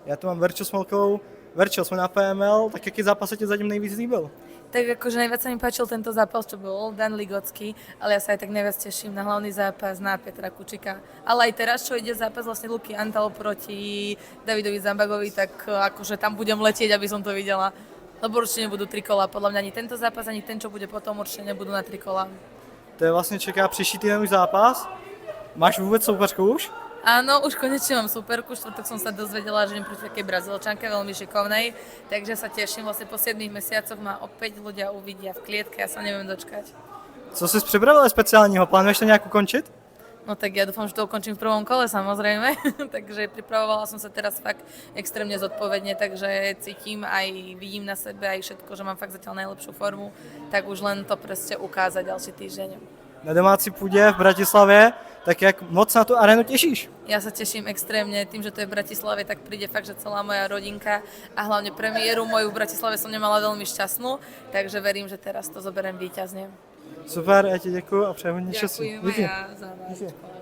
Já tu mám Verču Smolkovou. Verčo, jsme na PML, tak jaký zápas se ti zatím nejvíc líbil? Tak akože najviac sa mi páčil tento zápas, čo bol Dan Ligocký, ale ja sa aj tak najviac teším na hlavný zápas na Petra Kučika. Ale aj teraz, čo ide zápas vlastne Luky Antal proti Davidovi Zambagovi, tak akože tam budem letieť, aby som to videla. Lebo určite nebudú trikola. Podľa mňa ani tento zápas, ani ten, čo bude potom, určite nebudú na trikola. To je vlastně čeká příští týden už zápas. Máš vůbec soupeřku už? Áno, už konečne mám superku, štvrtok som sa dozvedela, že idem proti takej Brazílčanke, veľmi šikovnej, takže sa teším, vlastne po 7 mesiacoch ma opäť ľudia uvidia v klietke, ja sa neviem dočkať. Co jsi připravila speciálního? Plánuješ to nějak ukončit? No tak ja dúfam, že to ukončím v prvom kole samozrejme, takže pripravovala som sa teraz fakt extrémne zodpovedne, takže cítim aj vidím na sebe aj všetko, že mám fakt zatiaľ najlepšiu formu, tak už len to proste ukázať ďalší týždeň. Na domácí půdě v Bratislavě, tak jak moc na tu arénu těšíš? Ja sa teším extrémne, tým, že to je v Bratislave, tak príde fakt, že celá moja rodinka a hlavne premiéru moju v Bratislave som nemala veľmi šťastnú, takže verím, že teraz to zoberiem víťazne. Super, já ti děkuji a přeji hodně štěstí. Ďakujem aj ja za vás.